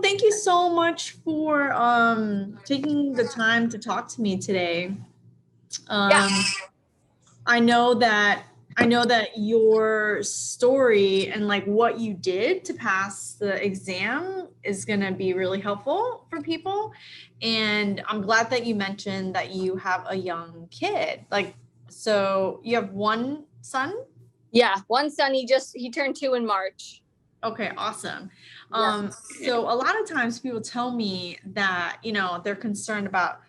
thank you so much for taking the time to talk to me today. Yeah. I know that your story and like what you did to pass the exam is going to be really helpful for people. And I'm glad that you mentioned that you have a young kid. Like, so you have one son? Yeah, one son. He turned 2 in March. Okay, awesome. Yeah. So a lot of times people tell me that, they're concerned about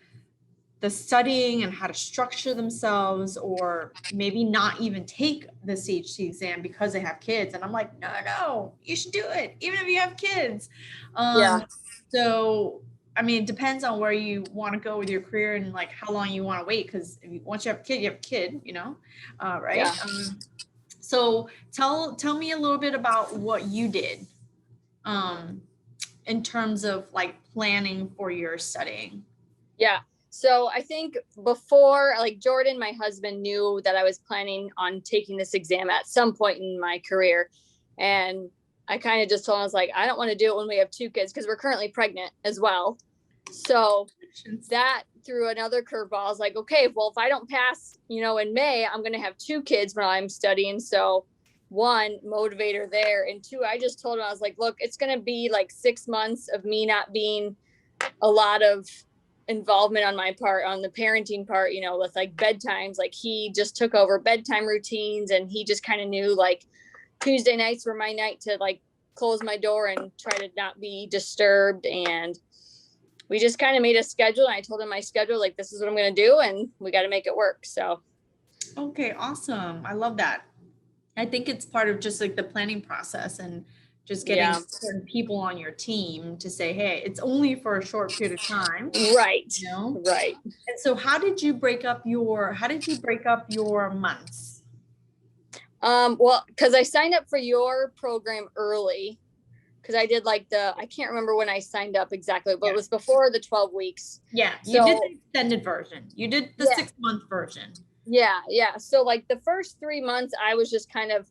the studying and how to structure themselves, or maybe not even take the CHT exam because they have kids. And I'm like, no, you should do it, even if you have kids. Yeah. So, I mean, it depends on where you want to go with your career and like how long you want to wait. Because once you have a kid, you have a kid, right? Yeah. So tell me a little bit about what you did in terms of like planning for your studying. Yeah. So I think before, like Jordan, my husband, knew that I was planning on taking this exam at some point in my career. And I kind of just told him, I was like, I don't want to do it when we have 2 kids because we're currently pregnant as well. So that threw another curveball. I was like, okay, well, if I don't pass, in May, I'm going to have 2 kids when I'm studying. So 1, motivator there. And 2, I just told him, I was like, look, it's going to be like 6 months of me not being a lot of involvement on my part, on the parenting part, with like bedtimes. Like he just took over bedtime routines, and he just kind of knew like Tuesday nights were my night to like close my door and try to not be disturbed. And we just kind of made a schedule, and I told him my schedule, like, this is what I'm going to do, and we got to make it work. So. Okay, awesome. I love that. I think it's part of just like the planning process and just getting certain people on your team to say, hey, it's only for a short period of time. Right. Right. And so how did you break up your months? Well, because I signed up for your program early, because I did like I can't remember when I signed up exactly, but it was before the 12 weeks. Yeah, you did the extended version. You did the 6-month version. Yeah. So like the first 3 months, I was just kind of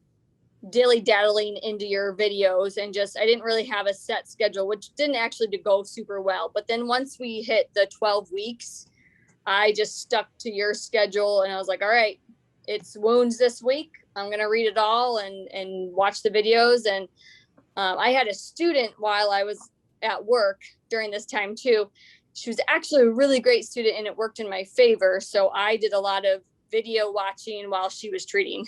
dilly-daddling into your videos, and I didn't really have a set schedule, which didn't actually go super well. But then once we hit the 12 weeks, I just stuck to your schedule, and I was like, all right, it's wounds this week. I'm going to read it all and watch the videos. And I had a student while I was at work during this time too. She was actually a really great student, and it worked in my favor. So I did a lot of video watching while she was treating.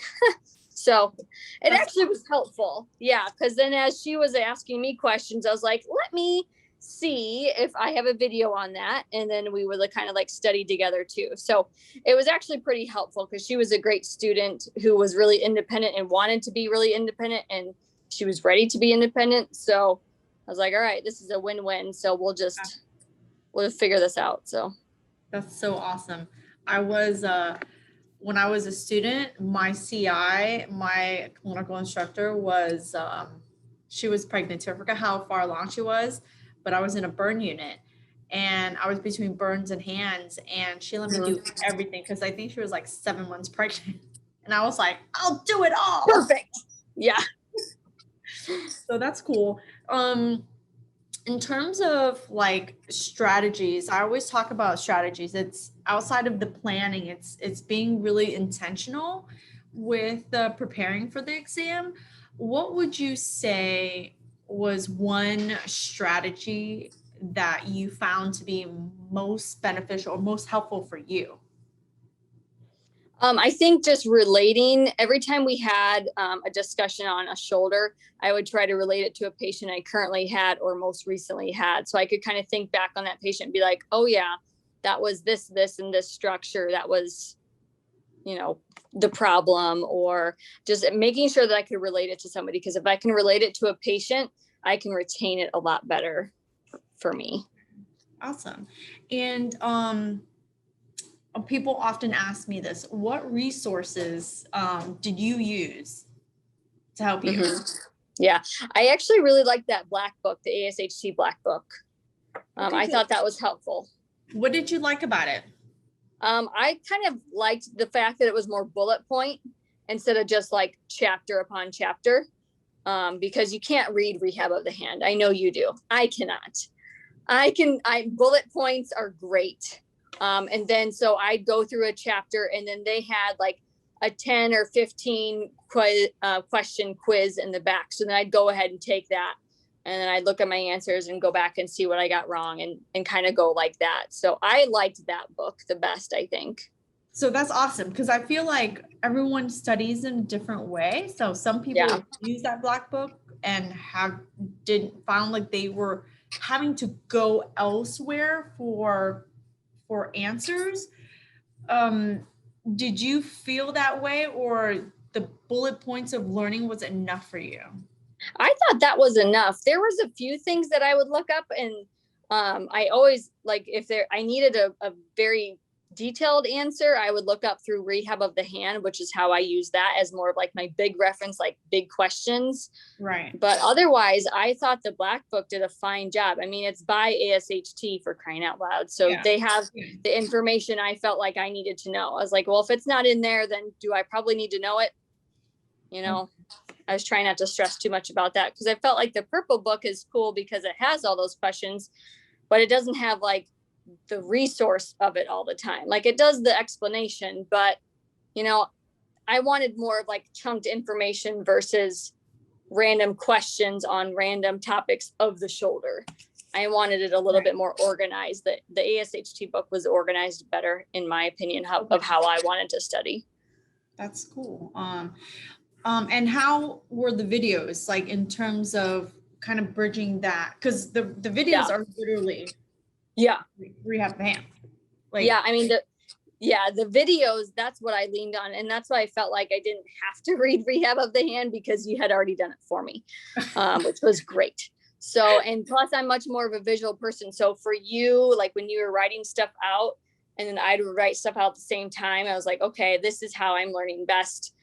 So it actually was helpful. Yeah. Because then as she was asking me questions, I was like, let me see if I have a video on that. And then we would kind of like study together too. So it was actually pretty helpful, because she was a great student who was really independent and wanted to be really independent, and she was ready to be independent. So I was like, all right, this is a win-win. So we'll figure this out. So that's so awesome. When I was a student, my CI, my clinical instructor, was she was pregnant too. I forgot how far along she was, but I was in a burn unit, and I was between burns and hands, and she let me do everything, because I think she was like 7 months pregnant, and I was like, I'll do it all. Perfect. Yeah. So that's cool. In terms of like strategies, I always talk about strategies. It's outside of the planning. It's being really intentional with preparing for the exam. What would you say was one strategy that you found to be most beneficial or most helpful for you? I think just relating, every time we had a discussion on a shoulder, I would try to relate it to a patient I currently had or most recently had. So I could kind of think back on that patient and be like, oh yeah, that was this, and this structure. That was, the problem, or just making sure that I could relate it to somebody. Because if I can relate it to a patient, I can retain it a lot better for me. Awesome. And, people often ask me this: what resources did you use to help you? Yeah, I actually really liked that black book, the ASHT black book. I thought that was helpful. What did you like about it? I kind of liked the fact that it was more bullet point instead of just like chapter upon chapter. because you can't read rehab of the hand. I know you do. I cannot. Bullet points are great. And then, so I'd go through a chapter, and then they had like a 10 or 15 question quiz in the back. So then I'd go ahead and take that, and then I'd look at my answers and go back and see what I got wrong, and kind of go like that. So I liked that book the best, I think. So that's awesome, because I feel like everyone studies in a different way. So some people use that black book and found like they were having to go elsewhere for answers. Did you feel that way, or the bullet points of learning was enough for you? I thought that was enough. There was a few things that I would look up, and I always, like, if I needed a very detailed answer, I would look up through Rehab of the Hand, which is how I use that as more of like my big reference, like big questions. Right. But otherwise, I thought the Black Book did a fine job. I mean, it's by ASHT, for crying out loud. So they have the information I felt like I needed to know. I was like, well, if it's not in there, then do I probably need to know it? You know, I was trying not to stress too much about that, because I felt like the Purple Book is cool because it has all those questions, but it doesn't have like the resource of it all the time. Like, it does the explanation, but you know, I wanted more of like chunked information versus random questions on random topics of the shoulder. I wanted it a little bit more organized. The ASHT book was organized better, in my opinion, of how I wanted to study. That's cool. And how were the videos, like, in terms of kind of bridging that? Because the videos are literally Rehab the Hand. Like, I mean, the videos, that's what I leaned on. And that's why I felt like I didn't have to read Rehab of the Hand, because you had already done it for me, which was great. So, and plus I'm much more of a visual person. So for you, like when you were writing stuff out and then I'd write stuff out at the same time, I was like, okay, this is how I'm learning best.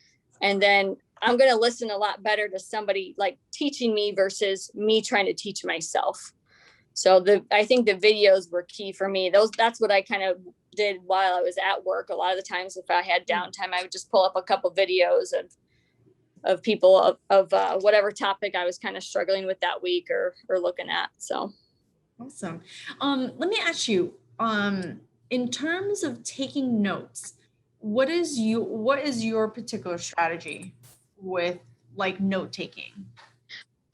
And then I'm going to listen a lot better to somebody like teaching me versus me trying to teach myself. So I think the videos were key for me. That's what I kind of did while I was at work. A lot of the times, if I had downtime, I would just pull up a couple videos of people of whatever topic I was kind of struggling with that week or looking at. So awesome. Let me ask you, in terms of taking notes, what is your particular strategy with like note taking?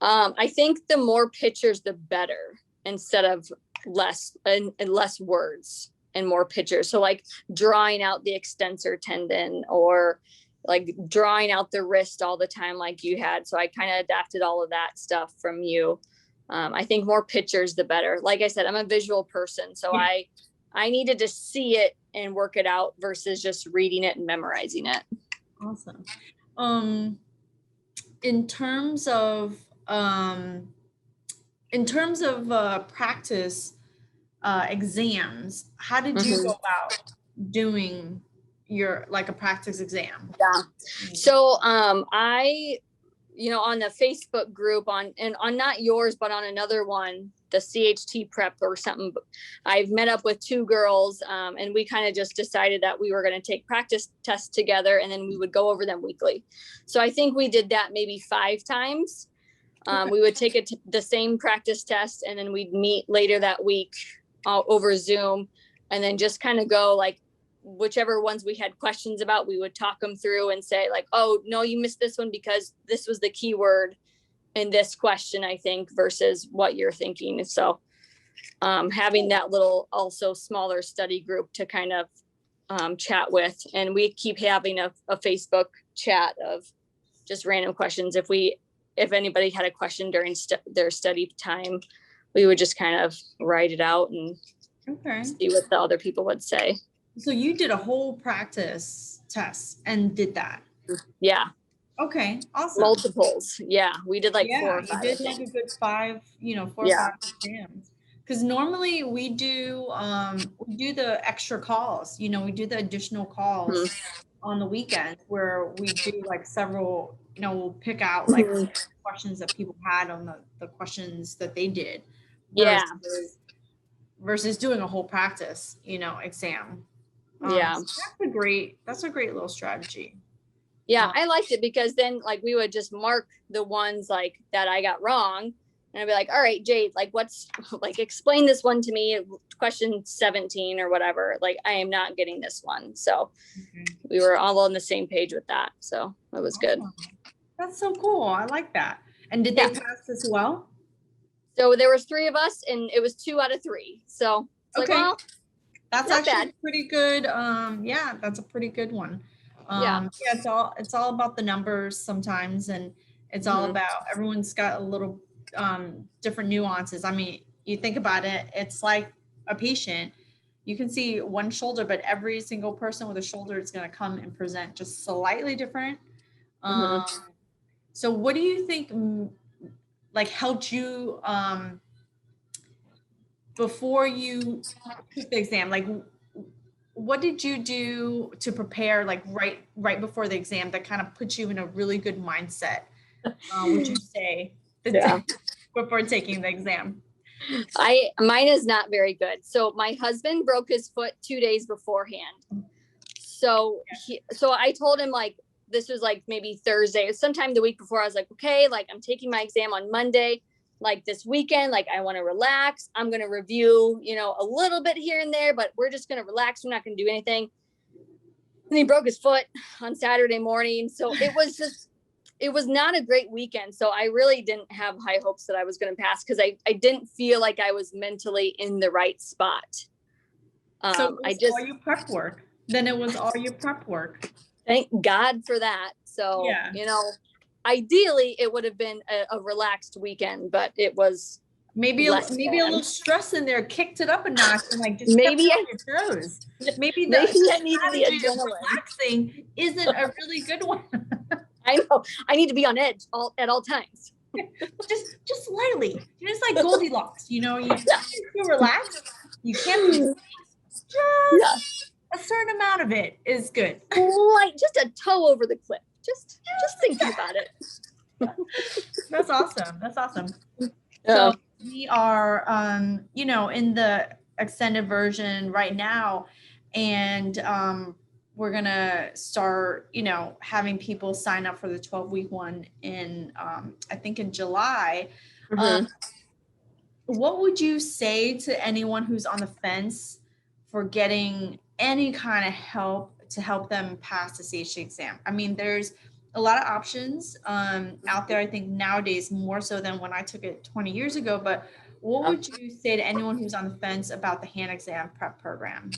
I think the more pictures, the better, instead of less and less words and more pictures. So like drawing out the extensor tendon, or like drawing out the wrist all the time like you had. So I kind of adapted all of that stuff from you. I think more pictures, the better. Like I said, I'm a visual person. So I needed to see it and work it out versus just reading it and memorizing it. Awesome. In terms of practice exams, how did you go about doing your, like, a practice exam? So I, on the Facebook group on not yours, but on another one, the CHT prep or something, I've met up with two girls, and we kind of just decided that we were going to take practice tests together, and then we would go over them weekly. So I think we did that maybe 5 times. We would take the same practice test, and then we'd meet later that week over Zoom, and then just kind of go like whichever ones we had questions about, we would talk them through and say like, oh no, you missed this one because this was the keyword in this question, I think, versus what you're thinking. So having that little also smaller study group to kind of chat with, and we keep having a Facebook chat of just random questions. If anybody had a question during their study time, we would just kind of write it out and see what the other people would say. So you did a whole practice test and did that? Yeah. Okay, awesome. Multiples. Yeah, we did like 4 or 5. You did like a good 5, 4 or 5 exams. Because normally we do the extra calls. We do the additional calls on the weekend where we do like several. We'll pick out like questions that people had on the questions that they did. Versus doing a whole practice, exam. So that's a great little strategy. Yeah, I liked it because then like we would just mark the ones like that I got wrong. And I'd be like, all right, Jade, like what's like explain this one to me, question 17 or whatever. Like I am not getting this one. So we were all on the same page with that. So that was good. That's so cool. I like that. And did they pass as well? So there was 3 of us and it was 2 out of 3. So it's like, well, that's not actually bad. pretty good. Yeah, that's a pretty good one. Yeah, it's all about the numbers sometimes, and it's all about everyone's got a little different nuances. I mean, you think about it, it's like a patient. You can see one shoulder, but every single person with a shoulder is going to come and present just slightly different. So what do you think like helped you before you took the exam? Like what did you do to prepare like right before the exam that kind of put you in a really good mindset, would you say, before taking the exam? Mine is not very good. So my husband broke his foot 2 days beforehand. So I told him like, this was like maybe Thursday, sometime the week before. I was like, okay, like I'm taking my exam on Monday, like this weekend, like I want to relax. I'm going to review, you know, a little bit here and there, but we're just going to relax. We're not going to do anything. And he broke his foot on Saturday morning. So it was not a great weekend. So I really didn't have high hopes that I was going to pass because I didn't feel like I was mentally in the right spot. So it was all your prep work. Then it was all your prep work. Thank God for that. So, you know, ideally it would have been a relaxed weekend, but it was maybe a little stress in there kicked it up a notch and like just maybe kept on your toes. Maybe I needed the adrenaline. Relaxing isn't a really good one. I know. I need to be on edge at all times. just slightly. Just like Goldilocks, you know, you relax. You can't be just a certain amount of it is good. Like just a toe over the cliff. Just thinking about it. That's awesome. That's awesome. So we are you know, in the extended version right now, and we're gonna start, you know, having people sign up for the 12-week one in I think in July. What would you say to anyone who's on the fence for getting any kind of help to help them pass the CHT exam? I mean, there's a lot of options out there, I think nowadays more so than when I took it 20 years ago, but what would you say to anyone who's on the fence about the hand exam prep program?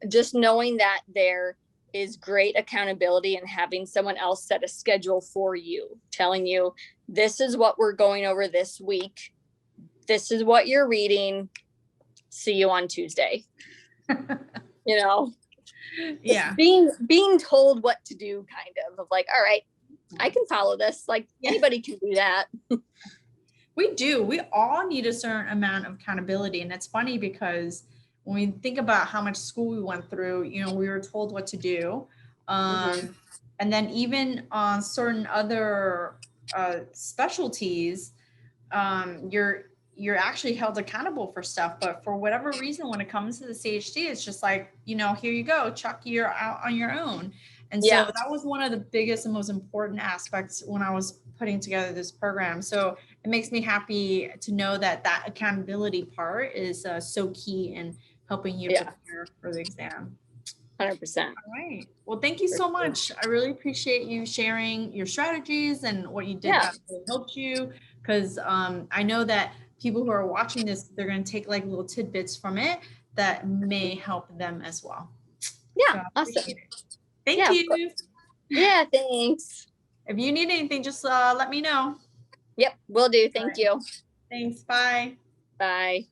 Just knowing that there is great accountability and having someone else set a schedule for you, telling you, this is what we're going over this week. This is what you're reading. See you on Tuesday. You know, being told what to do, kind of like, all right, I can follow this. Like anybody can do that. We do. We all need a certain amount of accountability. And it's funny because when we think about how much school we went through, you know, we were told what to do. And then even on certain other specialties, you're actually held accountable for stuff. But for whatever reason, when it comes to the CHT, it's just like, you know, here you go, Chuck, you're out on your own. And so that was one of the biggest and most important aspects when I was putting together this program. So it makes me happy to know that that accountability part is so key in helping you prepare for the exam. 100%. All right. Well, thank you so much. I really appreciate you sharing your strategies and what you did that really helped you. Because I know that people who are watching this, they're going to take like little tidbits from it that may help them as well. Yeah, so awesome. Thank you. Yeah, thanks. If you need anything, just let me know. Yep, will do. Thank you. Thanks. Bye. Bye.